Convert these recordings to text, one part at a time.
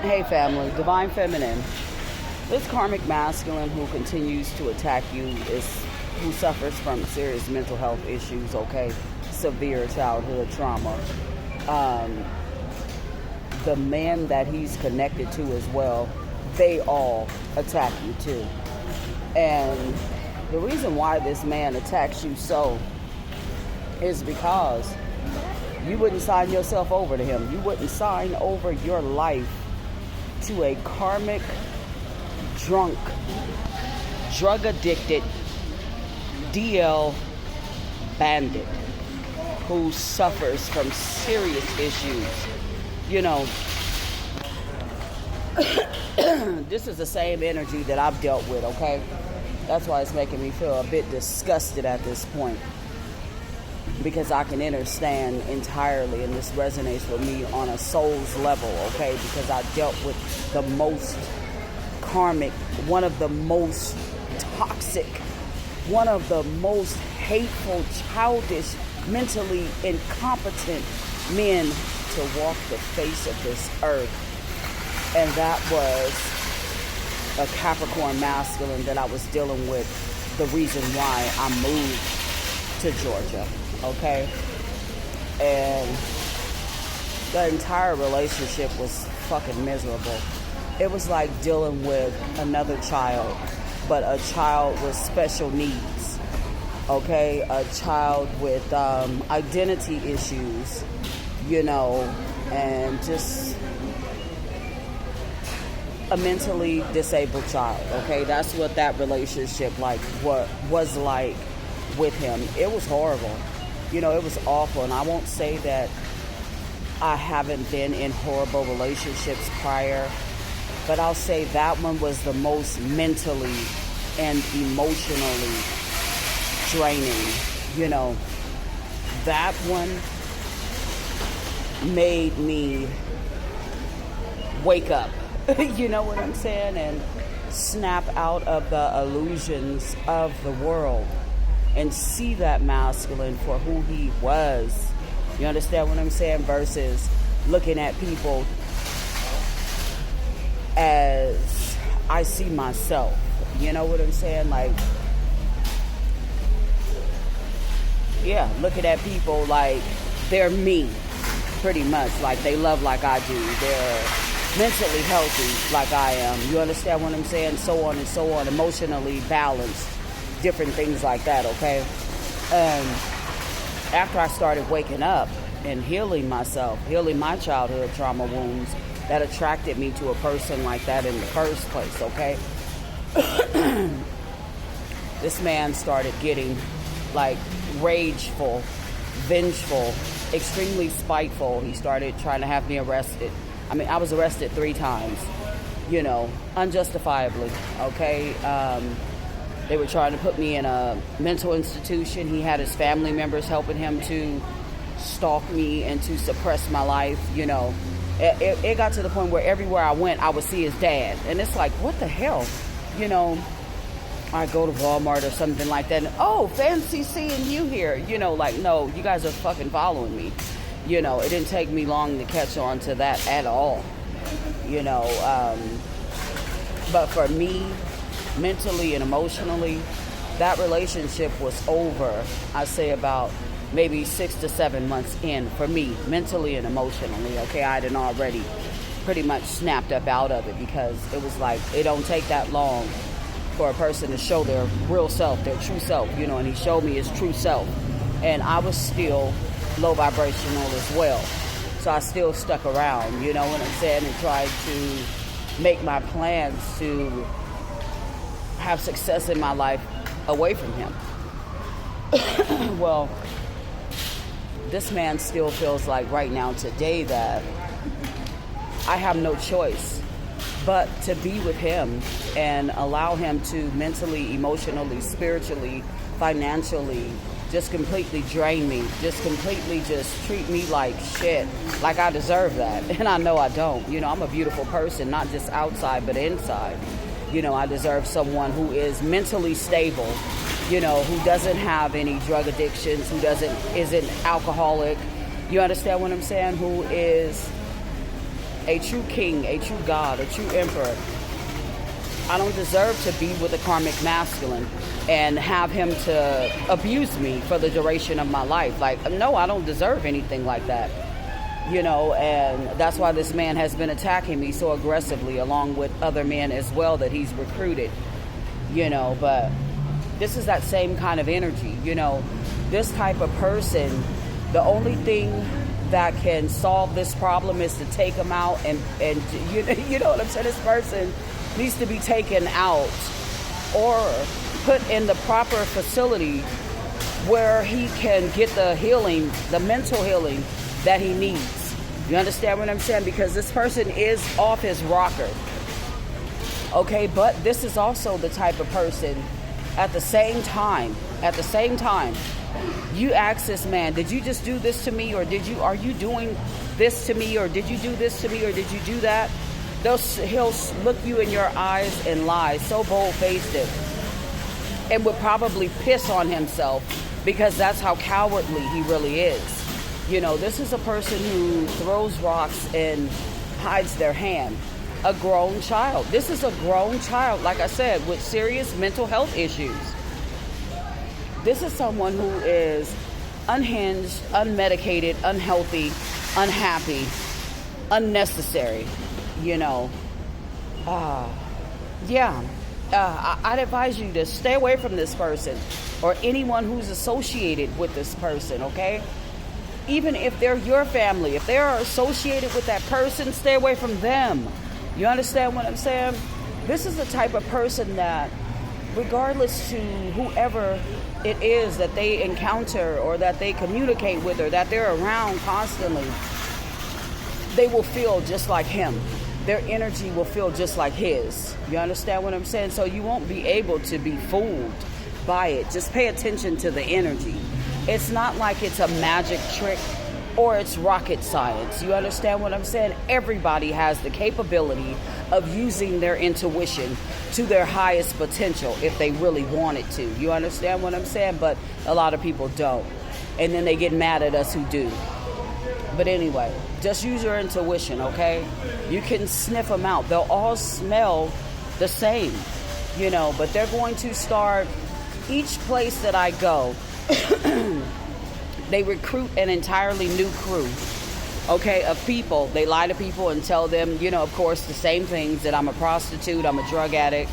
Hey family, divine feminine. This karmic masculine who continues to attack you is who suffers from serious mental health issues, okay? Severe childhood trauma. The men that he's connected to as well, they all attack you too. And the reason why this man attacks you so is because you wouldn't sign yourself over to him. You wouldn't sign over your life to a karmic, drunk, drug-addicted DL bandit who suffers from serious issues. You know, this is the same energy that I've dealt with, okay? That's why it's making me feel a bit disgusted at this point. Because I can understand entirely, and this resonates with me on a soul's level, okay? Because I dealt with the most karmic, one of the most toxic, one of the most hateful, childish, mentally incompetent men to walk the face of this earth. And that was a Capricorn masculine that I was dealing with, the reason why I moved to Georgia. Okay, and the entire relationship was fucking miserable. It was like dealing with another child, but a child with special needs. Okay, a child with identity issues, you know, and just a mentally disabled child. Okay, that's what that relationship was like with him. It was horrible. You know, it was awful, and I won't say that I haven't been in horrible relationships prior, but I'll say that one was the most mentally and emotionally draining. You know, that one made me wake up, you know what I'm saying, and snap out of the illusions of the world and see that masculine for who he was. You understand what I'm saying? Versus looking at people as I see myself. You know what I'm saying? Like, yeah, looking at people like they're me, pretty much. Like they love like I do. They're mentally healthy like I am. You understand what I'm saying? So on and so on. Emotionally balanced. Different things like that, okay? After I started waking up and healing myself, healing my childhood trauma wounds that attracted me to a person like that in the first place, okay? This man started getting like rageful, vengeful, extremely spiteful. He started trying to have me arrested. I mean, I was arrested 3 times, you know, unjustifiably, okay? They were trying to put me in a mental institution. He had his family members helping him to stalk me and to suppress my life, you know. It got to the point where everywhere I went, I would see his dad. And it's like, what the hell? You know, I go to Walmart or something like that. And, oh, fancy seeing you here. You know, like, no, you guys are fucking following me. You know, it didn't take me long to catch on to that at all. You know, but for me, mentally and emotionally, that relationship was over, I say about maybe 6 to 7 months in for me, mentally and emotionally, okay? I had already pretty much snapped up out of it because it was like, it don't take that long for a person to show their real self, their true self, you know, and he showed me his true self. And I was still low vibrational as well. So I still stuck around, you know what I'm saying, and tried to make my plans to have success in my life away from him. Well, this man still feels like right now today that I have no choice but to be with him and allow him to mentally, emotionally, spiritually, financially just completely drain me, just completely just treat me like shit, like I deserve that. And I know I don't. You know, I'm a beautiful person, not just outside but inside. You know, I deserve someone who is mentally stable, you know, who doesn't have any drug addictions, who isn't alcoholic. You understand what I'm saying? Who is a true king, a true god, a true emperor. I don't deserve to be with a karmic masculine and have him to abuse me for the duration of my life. Like, no, I don't deserve anything like that. And that's why this man has been attacking me so aggressively, along with other men as well that he's recruited, but this is that same kind of energy, this type of person. The only thing that can solve this problem is to take him out and you know what I'm saying? This person needs to be taken out or put in the proper facility where he can get the healing, the mental healing that he needs. You understand what I'm saying? Because this person is off his rocker. Okay, but this is also the type of person at the same time, you ask this man, did you just do this to me, or are you doing this to me, or did you do this to me, or did you do that? He'll look you in your eyes and lie, so bold-faced it, and would probably piss on himself because that's how cowardly he really is. This is a person who throws rocks and hides their hand. A grown child. This is a grown child, like I said, with serious mental health issues. This is someone who is unhinged, unmedicated, unhealthy, unhappy, unnecessary, I'd advise you to stay away from this person or anyone who's associated with this person, okay? Even if they're your family, if they are associated with that person, stay away from them. You understand what I'm saying? This is the type of person that, regardless to whoever it is that they encounter or that they communicate with or that they're around constantly, they will feel just like him. Their energy will feel just like his. You understand what I'm saying? So you won't be able to be fooled by it. Just pay attention to the energy. It's not like it's a magic trick or it's rocket science. You understand what I'm saying? Everybody has the capability of using their intuition to their highest potential if they really wanted to. You understand what I'm saying? But a lot of people don't. And then they get mad at us who do. But anyway, just use your intuition, okay? You can sniff them out. They'll all smell the same, but they're going to start, each place that I go, they recruit an entirely new crew, okay, of people. They lie to people and tell them, of course, the same things, that I'm a prostitute, I'm a drug addict,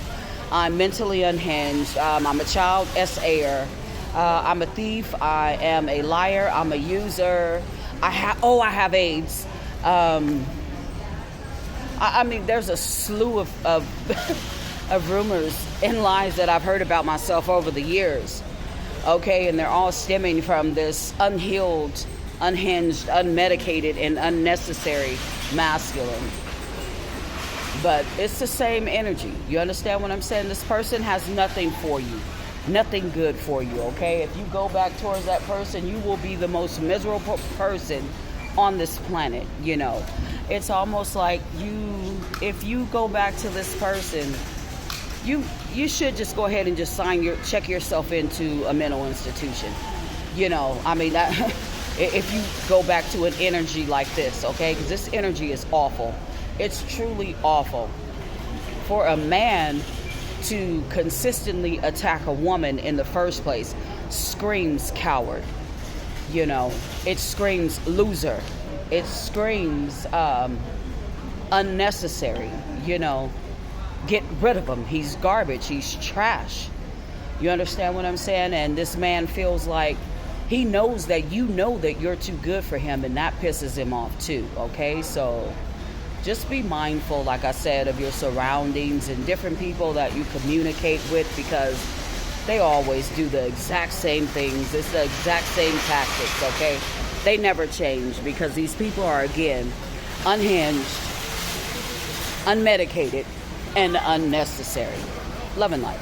I'm mentally unhinged, I'm a child SA'er, I'm a thief, I am a liar, I'm a user, I have AIDS. I mean, there's a slew of of rumors and lies that I've heard about myself over the years. Okay, and they're all stemming from this unhealed, unhinged, unmedicated, and unnecessary masculine. But it's the same energy. You understand what I'm saying? This person has nothing for you. Nothing good for you, okay? If you go back towards that person, you will be the most miserable person on this planet, It's almost like if you go back to this person, you should just go ahead and just check yourself into a mental institution. That if you go back to an energy like this, okay? Because this energy is awful. It's truly awful. For a man to consistently attack a woman in the first place screams coward. It screams loser. It screams unnecessary. Get rid of him. He's garbage. He's trash. You understand what I'm saying? And this man feels like he knows that that you're too good for him, and that pisses him off too, okay? So just be mindful, like I said, of your surroundings and different people that you communicate with, because they always do the exact same things. It's the exact same tactics, okay? They never change, because these people are, again, unhinged, unmedicated, and unnecessary. Love and light.